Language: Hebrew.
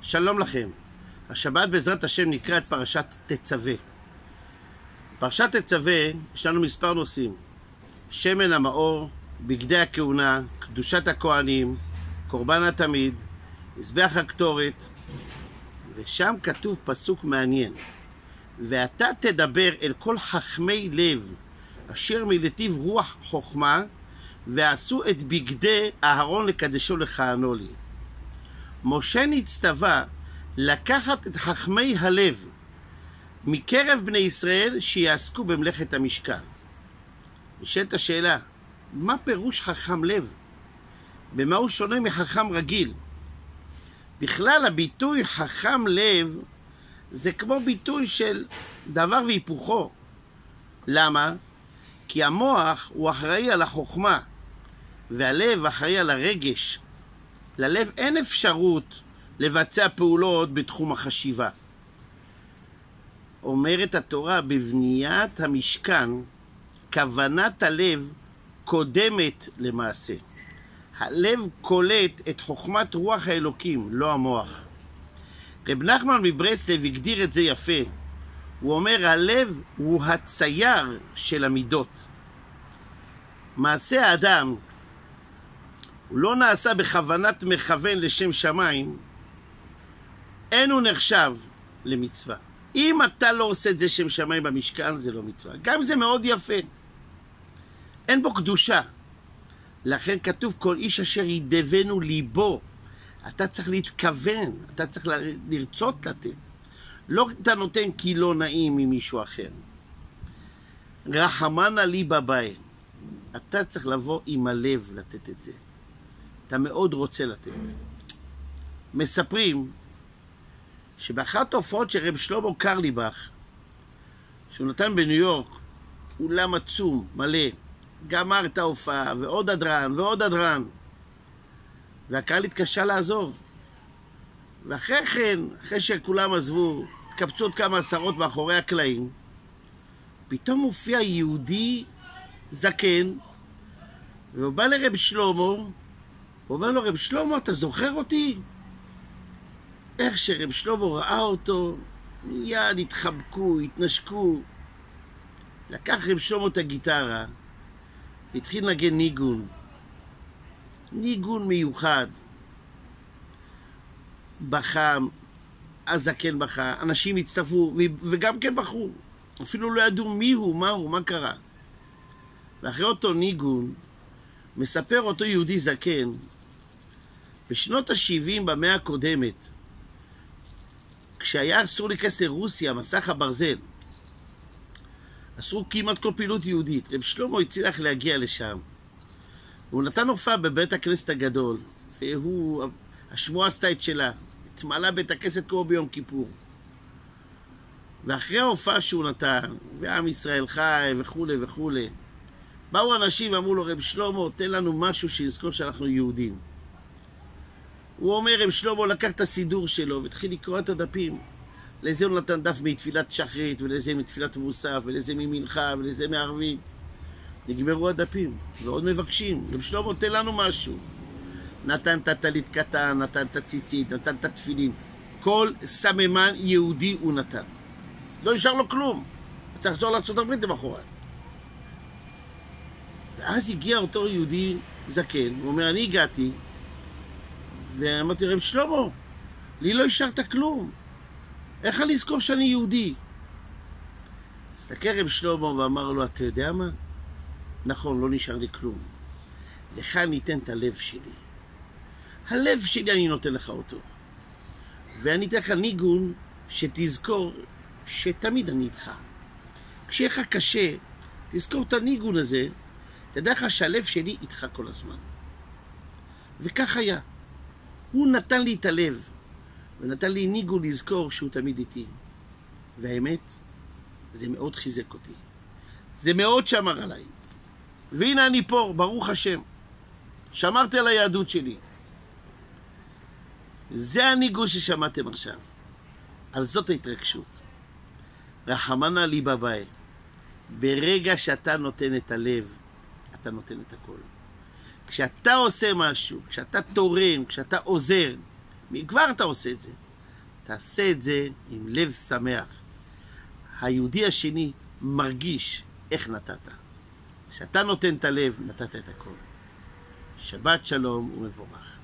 שלום לכם. השבת בעזרת השם נקרא את פרשת תצווה. פרשת תצווה יש לנו מספר נושאים: שמן המאור, בגדי הכהונה, קדושת הכהנים, קורבן התמיד, מזבח הקטורת. ושם כתוב פסוק מעניין: ואתה תדבר אל כל חכמי לב אשר מלטיב רוח חוכמה, ועשו את בגדי אהרון לקדשו לכהנו לי. משה נצטווה לקחת את חכמי הלב מקרב בני ישראל שיעסקו במלאכת המשכן. נשאלת השאלה, מה פירוש חכם לב? במה הוא שונה מחכם רגיל? בכלל הביטוי חכם לב זה כמו ביטוי של דבר והיפוכו. למה? כי המוח הוא אחראי על החוכמה והלב אחראי על הרגש. ללב אין אפשרות לבצע פעולות בתחום החשיבה. אומרת התורה, בבניית המשכן כוונת הלב קודמת למעשה. הלב קולט את חוכמת רוח האלוקים, לא המוח. רב נחמן מברסלב הגדיר את זה יפה. הוא אומר, הלב הוא הצייר של המידות. מעשה האדם הוא לא נעשה בכוונת מכוון לשם שמיים, אין הוא נחשב למצווה. אם אתה לא עושה את זה שם שמיים במשכן, זה לא מצווה. גם זה מאוד יפה. אין בו קדושה. לכן כתוב, כל איש אשר ידבנו ליבו. אתה צריך להתכוון, אתה צריך לרצות לתת. לא אתה נותן כי לא נעים ממישהו אחר. רחמנה לי בבית. אתה צריך לבוא עם הלב לתת את זה. אתה מאוד רוצה לתת. מספרים שבאחת ההופעות של רב שלמה קרליבך, שהוא נתן בניו יורק, אולם עצום, מלא, גמר את ההופעה, ועוד אדרן, ועוד אדרן. והקהל התקשה לעזוב. ואחרי כן, אחרי שכולם עזבו, התקבצו עוד כמה עשרות מאחורי הקלעים, פתאום מופיע יהודי זקן, והוא בא לרב שלמה, הוא אומר לו, רב שלמה, אתה זוכר אותי? איך שרב שלמה ראה אותו, מיד התחבקו, התנשקו. לקח רב שלמה את הגיטרה, והתחיל לנגן ניגון. ניגון מיוחד. בכה, הזקן בכה, אנשים הצטרפו, וגם כן בחרו. אפילו לא ידעו מי הוא, מה הוא, מה קרה. ואחרי אותו ניגון, מספר אותו יהודי זקן, בשנות ה-70 במאה הקודמת, כשהיה אסור להיכנס לרוסיה, מסך הברזל, אסרו כמעט כל פעילות יהודית. רב שלמה הצליח להגיע לשם. והוא נתן הופעה בבית הכנסת הגדול, השמועה עשתה את שלה, התמלא בית הכנסת כמו ביום כיפור. ואחרי ההופעה שהוא נתן, ועם ישראל חי וכו' וכו', באו אנשים ואמרו לו, רב שלמה, תן לנו משהו שיזכור שאנחנו יהודים. הוא אומר, רב שלמה לקח את הסידור שלו והתחיל לקרוא את הדפים. לזה הוא נתן דף מתפילת שחרית, ולזה מתפילת מוסף, ולזה ממנחה, ולזה מערבית. נגמרו הדפים, ועוד מבקשים. רב שלמה, תן לנו משהו. נתן את הטלית קטן, נתן את הציצית, נתן את התפילין. כל סממן יהודי הוא נתן. לא נשאר לו כלום. הוא צריך לחזור לארצות הברית למחרת. ואז הגיע אותו יהודי זקן, הוא אומר, אני הגעתי, ואמרתי, רב שלמה, לי לא השארת כלום. איך אני אזכור שאני יהודי? הסתכל רב שלמה ואמר לו, אתה יודע מה? נכון, לא נשאר לי כלום. לך ניתן את הלב שלי. הלב שלי אני נותן לך אותו. ואני אתן לך ניגון שתזכור שתמיד אני איתך. כשיהיה לך קשה, תזכור את הניגון הזה, תדע לך שהלב שלי איתך כל הזמן. וכך היה. הוא נתן לי את הלב, ונתן לי ניגון לזכור שהוא תמיד איתי. והאמת, זה מאוד חיזק אותי. זה מאוד שמר עליי. והנה אני פה, ברוך השם. שמרתי על היהדות שלי. זה הניגון ששמעתם עכשיו. על זאת ההתרגשות. רחמנה לי בבית. ברגע שאתה נותן את הלב, אתה נותן את הכל. כשאתה עושה משהו, כשאתה תורם, כשאתה עוזר, כבר אתה עושה את זה. תעשה את זה עם לב שמח. היהודי השני מרגיש איך נתת. כשאתה נותן את הלב, נתת את הכל. שבת שלום ומבורך.